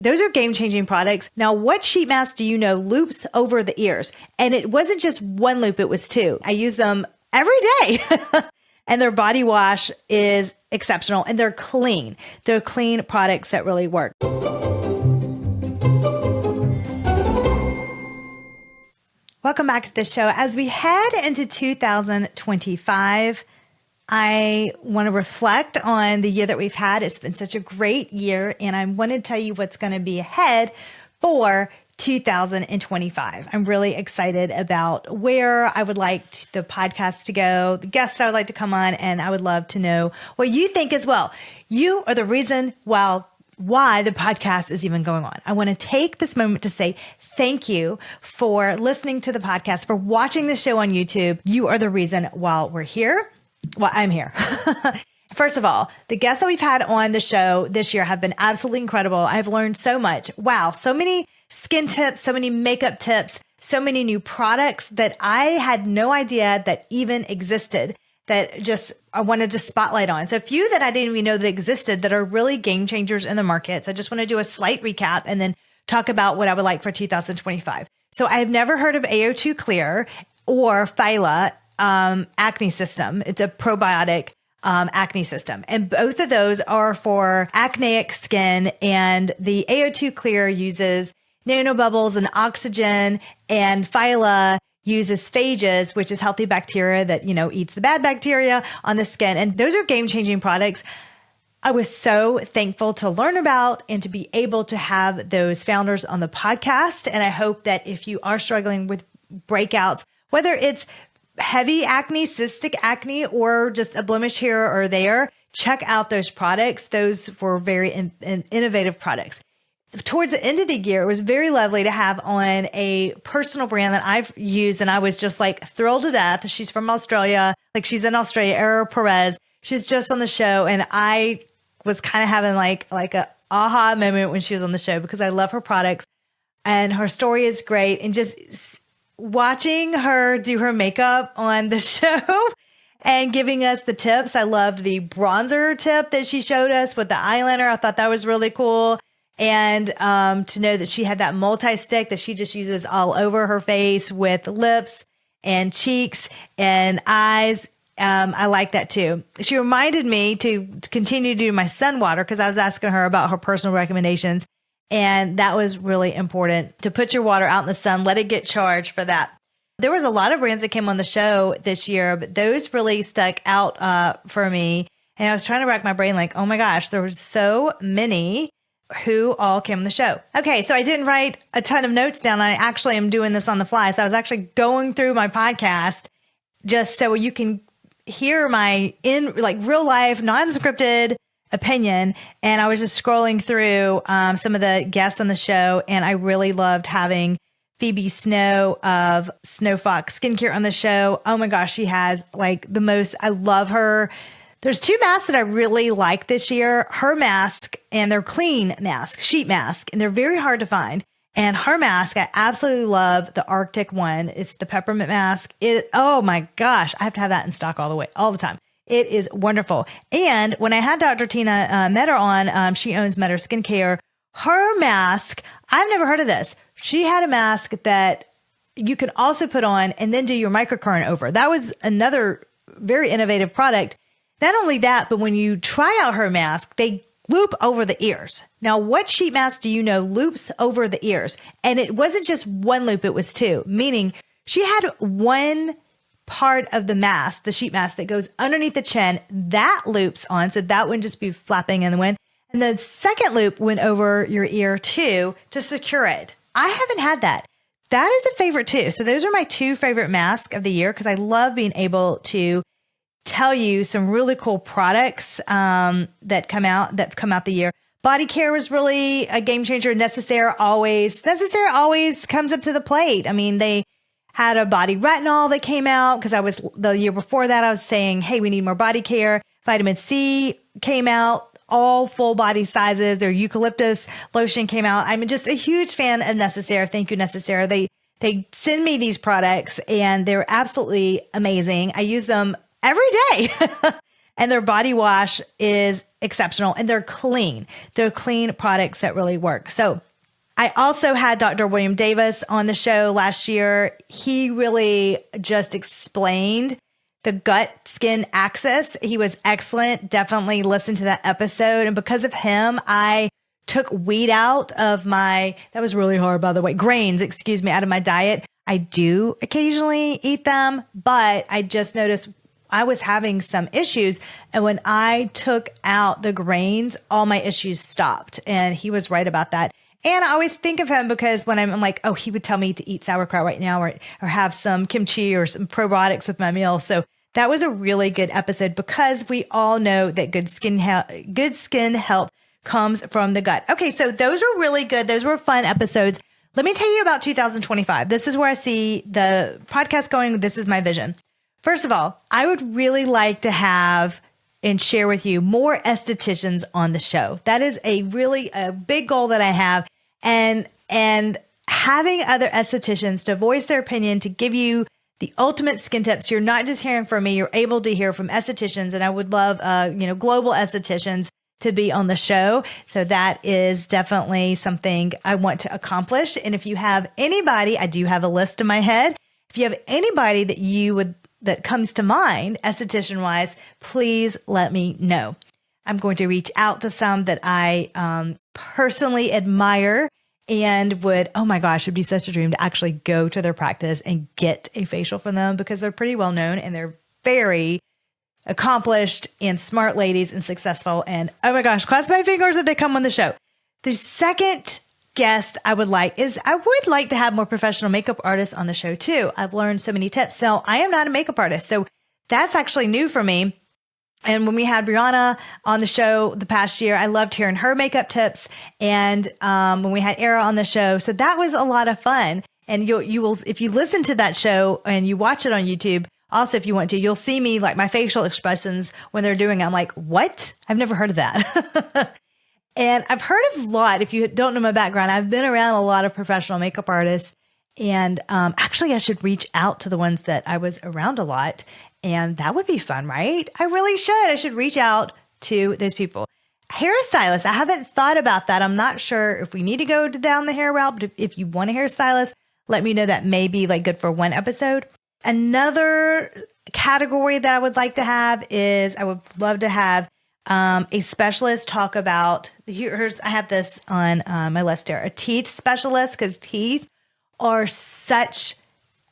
Those are game-changing products. Now, what sheet mask do you know loops over the ears? And it wasn't just one loop, it was two. I use them every day. And their body wash is exceptional and they're clean. They're clean products that really work. Welcome back to the show. As we head into 2025, I want to reflect on the year that we've had. It's been such a great year, and I want to tell you what's going to be ahead for 2025. I'm really excited about where I would like the podcast to go, the guests I would like to come on, and I would love to know what you think as well. You are the reason why the podcast is even going on. I want to take this moment to say thank you for listening to the podcast, for watching the show on YouTube. You are the reason why we're here. Well, I'm here. First of all, the guests that we've had on the show this year have been absolutely incredible. I've learned so much. Wow. So many skin tips, so many makeup tips, so many new products that I had no idea that even existed that just I wanted to spotlight on. So a few that I didn't even know that existed that are really game changers in the market. So I just want to do a slight recap and then talk about what I would like for 2025. So I have never heard of 𝐴O2 Clear or 𝗧𝗯𝗏 acne system. It's a probiotic acne system. And both of those are for acneic skin. And the 𝐴O2 Clear uses nanobubbles and oxygen, and 𝗧𝗯𝗏 uses phages, which is healthy bacteria that, eats the bad bacteria on the skin. And those are game-changing products. I was so thankful to learn about and to be able to have those founders on the podcast. And I hope that if you are struggling with breakouts, whether it's heavy acne, cystic acne, or just a blemish here or there, check out those products. Those were very innovative products. Towards the end of the year, it was very lovely to have on a personal brand that I've used, and I was just like thrilled to death. She's from Australia, she's in Australia, 𝗟𝗽𝗏𝗏. She's just on the show, and I was kind of having like a aha moment when she was on the show because I love her products, and her story is great, and just watching her do her makeup on the show and giving us the tips. I loved the bronzer tip that she showed us with the eyeliner. I thought that was really cool. And to know that she had that multi-stick that she just uses all over her face with lips and cheeks and eyes. I like that too. She reminded me to continue to do my sun water because I was asking her about her personal recommendations. And that was really important to put your water out in the sun, let it get charged for that. There was a lot of brands that came on the show this year, but those really stuck out for me. And I was trying to rack my brain oh my gosh, there were so many who all came on the show. Okay, so I didn't write a ton of notes down. I actually am doing this on the fly. So I was actually going through my podcast just so you can hear my real life, non-scripted opinion. And I was just scrolling through some of the guests on the show, and I really loved having Phoebe Snow of Snow Fox Skincare on the show. Oh my gosh, she has the most, I love her. There's two masks that I really like this year, her mask and their clean mask, sheet mask, and they're very hard to find. And her mask, I absolutely love the Arctic one. It's the peppermint mask. Oh my gosh, I have to have that in stock all the time. It is wonderful. And when I had Dr. Tina Metter on, she owns Metter Skincare. Her mask, I've never heard of this. She had a mask that you can also put on and then do your microcurrent over. That was another very innovative product. Not only that, but when you try out her mask, they loop over the ears. Now, what sheet mask do you know loops over the ears? And it wasn't just one loop, it was two, meaning she had one part of the mask, the sheet mask that goes underneath the chin, that loops on. So that wouldn't just be flapping in the wind. And the second loop went over your ear too to secure it. I haven't had that. That is a favorite too. So those are my two favorite masks of the year because I love being able to tell you some really cool products that come out the year. Body care was really a game changer. Necessaire always comes up to the plate. I mean, they had a body retinol that came out because the year before that, I was saying, hey, we need more body care. Vitamin C came out, all full body sizes. Their eucalyptus lotion came out. I'm just a huge fan of Necessaire. Thank you, Necessaire. They send me these products and they're absolutely amazing. I use them every day. And their body wash is exceptional, and they're clean. They're clean products that really work. So I also had Dr. William Davis on the show last year. He really just explained the gut-skin axis. He was excellent. Definitely listen to that episode. And because of him, I took wheat out of that was really hard, by the way, grains, out of my diet. I do occasionally eat them, but I just noticed I was having some issues. And when I took out the grains, all my issues stopped. And he was right about that. And I always think of him because when I'm like, oh, he would tell me to eat sauerkraut right now or have some kimchi or some probiotics with my meal. So that was a really good episode because we all know that good skin health comes from the gut. Okay, so those were really good. Those were fun episodes. Let me tell you about 2025. This is where I see the podcast going. This is my vision. First of all, I would really like to have and share with you more estheticians on the show. That is a big goal that I have. And having other estheticians to voice their opinion, to give you the ultimate skin tips. You're not just hearing from me, you're able to hear from estheticians. And I would love, global estheticians to be on the show. So that is definitely something I want to accomplish. And if you have anybody, I do have a list in my head. If you have anybody that comes to mind, esthetician wise, please let me know. I'm going to reach out to some that I personally admire and oh my gosh, it'd be such a dream to actually go to their practice and get a facial from them because they're pretty well known and they're very accomplished and smart ladies and successful. And oh my gosh, cross my fingers that they come on the show. The second guest I would like to have more professional makeup artists on the show too. I've learned so many tips. Now, I am not a makeup artist, so that's actually new for me. And when we had Brianna on the show the past year, I loved hearing her makeup tips. And when we had Era on the show, so that was a lot of fun. And you will, if you listen to that show and you watch it on YouTube, also, if you want to, you'll see me like my facial expressions when they're doing it. I'm like, what? I've never heard of that. And I've heard of a lot. If you don't know my background, I've been around a lot of professional makeup artists. And actually, I should reach out to the ones that I was around a lot. And that would be fun, right? I really should. I should reach out to those people. Hairstylist. I haven't thought about that. I'm not sure if we need to go down the hair route, but if you want a hairstylist, let me know. That may be like good for one episode. Another category that I would like to have is I would love to have a specialist talk about, I have this on my list here, a teeth specialist, because teeth are such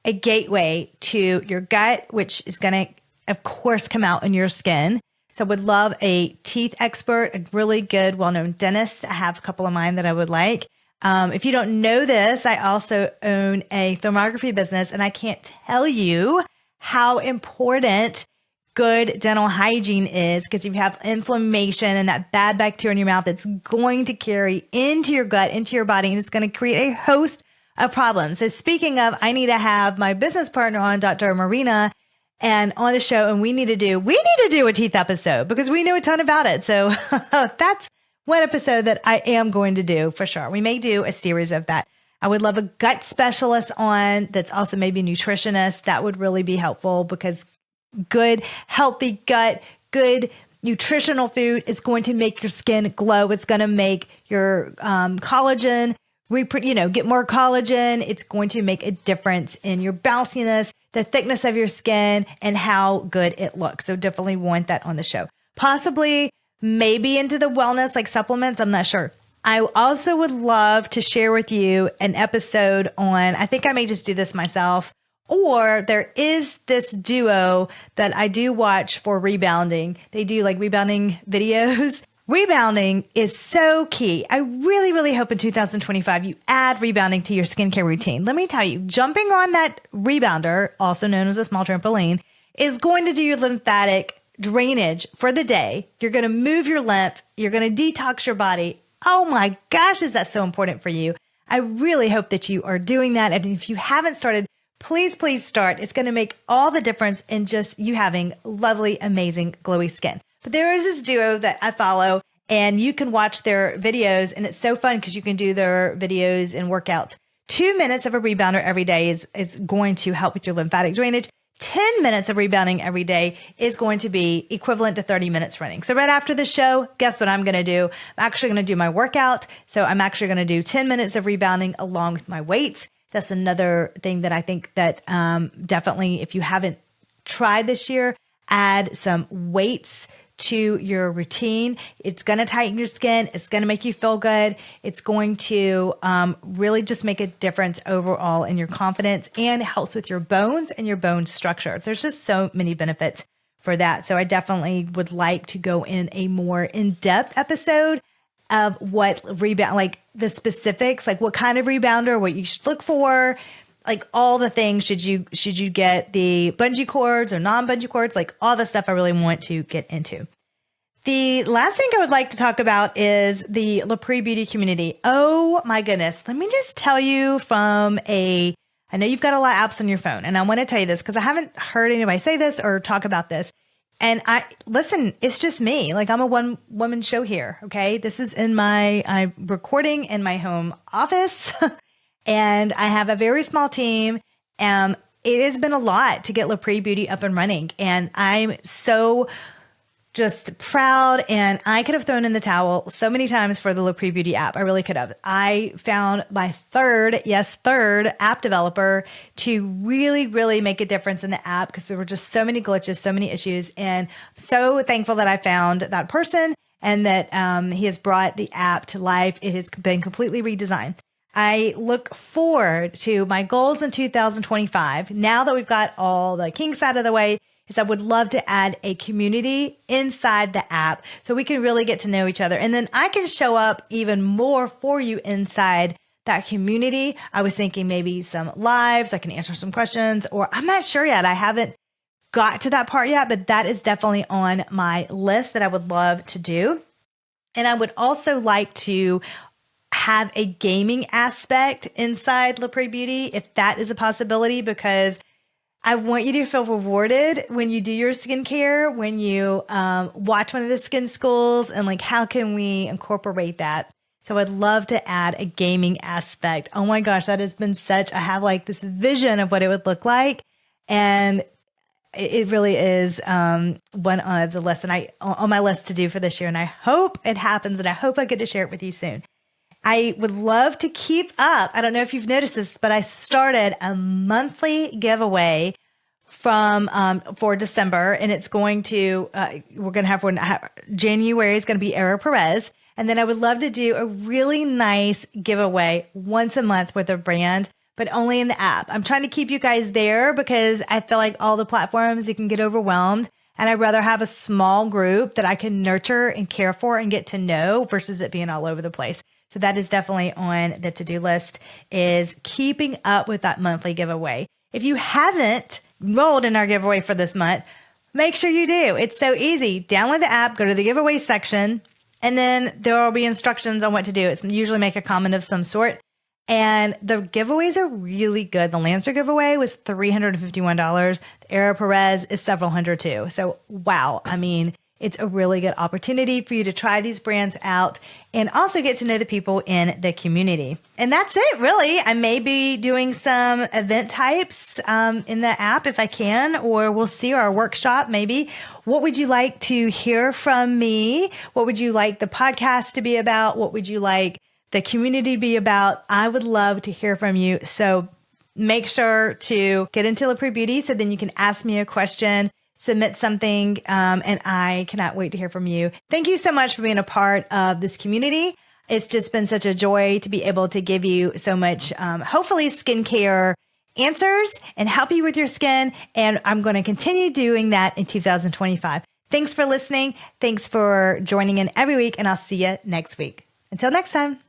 a gateway to your gut, which is going to, of course, come out in your skin. So I would love a teeth expert, a really good, well-known dentist. I have a couple of mine that I would like. If you don't know this, I also own a thermography business, and I can't tell you how important good dental hygiene is, because if you have inflammation and that bad bacteria in your mouth, it's going to carry into your gut, into your body, and it's going to create a host of problems. So speaking of, I need to have my business partner on, Dr. Marina, and on the show, and we need to do a teeth episode because we know a ton about it. So that's one episode that I am going to do for sure. We may do a series of that. I would love a gut specialist on that's also maybe a nutritionist. That would really be helpful because good, healthy gut, good nutritional food is going to make your skin glow. It's going to make your collagen, get more collagen. It's going to make a difference in your bounciness, the thickness of your skin, and how good it looks. So definitely want that on the show. Possibly, maybe into the wellness, like supplements. I'm not sure. I also would love to share with you an episode on, I think I may just do this myself, or there is this duo that I do watch for Rebounding. They do like rebounding videos. Rebounding is so key. I really, really hope in 2025 you add rebounding to your skincare routine. Let me tell you, jumping on that rebounder, also known as a small trampoline, is going to do your lymphatic drainage for the day. You're going to move your lymph. You're going to detox your body. Oh my gosh, is that so important for you? I really hope that you are doing that. And if you haven't started, please, please start. It's going to make all the difference in just you having lovely, amazing, glowy skin. But there is this duo that I follow, and you can watch their videos, and it's so fun because you can do their videos and workouts. 2 minutes of a rebounder every day is going to help with your lymphatic drainage. 10 minutes of rebounding every day is going to be equivalent to 30 minutes running. So right after the show, guess what I'm going to do? I'm actually going to do my workout. So I'm actually going to do 10 minutes of rebounding along with my weights. That's another thing that I think that definitely, if you haven't tried this year, add some weights to your routine. It's going to tighten your skin. It's going to make you feel good. It's going to really just make a difference overall in your confidence, and it helps with your bones and your bone structure. There's just so many benefits for that. So I definitely would like to go in a more in-depth episode of what rebound, like the specifics, like what kind of rebounder, what you should look for, like all the things. Should you get the bungee cords or non-bungee cords? Like all the stuff I really want to get into. The last thing I would like to talk about is the LaPri beauty community. Oh my goodness. Let me just tell you I know you've got a lot of apps on your phone, and I want to tell you this because I haven't heard anybody say this or talk about this. And listen, it's just me. Like, I'm a one woman show here. Okay. This is I'm recording in my home office and I have a very small team. It has been a lot to get LaPri Beauty up and running. And I'm so just proud, and I could have thrown in the towel so many times for the LaPri Beauty app. I really could have. I found my third app developer to really, really make a difference in the app because there were just so many glitches, so many issues. And I'm so thankful that I found that person and that he has brought the app to life. It has been completely redesigned. I look forward to my goals in 2025. Now that we've got all the kinks out of the way, is I would love to add a community inside the app so we can really get to know each other. And then I can show up even more for you inside that community. I was thinking maybe some lives, I can answer some questions, or I'm not sure yet. I haven't got to that part yet, but that is definitely on my list that I would love to do. And I would also like to have a gaming aspect inside LaPri Beauty, if that is a possibility, because I want you to feel rewarded when you do your skincare, when you watch one of the skin schools, and like, how can we incorporate that? So I'd love to add a gaming aspect. Oh my gosh, that has been I have like this vision of what it would look like. And it really is one of the lists on my list to do for this year. And I hope it happens, and I hope I get to share it with you soon. I would love to keep up. I don't know if you've noticed this, but I started a monthly giveaway for December, and it's going to, we're going to have one. January is going to be 𝗟𝗽𝗵𝗵. And then I would love to do a really nice giveaway once a month with a brand, but only in the app. I'm trying to keep you guys there because I feel like all the platforms, you can get overwhelmed. And I'd rather have a small group that I can nurture and care for and get to know versus it being all over the place. So that is definitely on the to-do list, is keeping up with that monthly giveaway. If you haven't enrolled in our giveaway for this month, make sure you do. It's so easy. Download the app, go to the giveaway section, and then there will be instructions on what to do. It's usually make a comment of some sort. And the giveaways are really good. The Lancer giveaway was $351. The 𝗟𝗽𝗵𝗵 is several hundred too. So wow. I mean, it's a really good opportunity for you to try these brands out and also get to know the people in the community. And that's it, really. I may be doing some event types in the app if I can, or we'll see, our workshop maybe. What would you like to hear from me? What would you like the podcast to be about? What would you like the community to be about? I would love to hear from you. So make sure to get into LaPri Beauty so then you can ask me a question, submit something, and I cannot wait to hear from you. Thank you so much for being a part of this community. It's just been such a joy to be able to give you so much, hopefully skincare answers and help you with your skin. And I'm going to continue doing that in 2025. Thanks for listening. Thanks for joining in every week, and I'll see you next week. Until next time.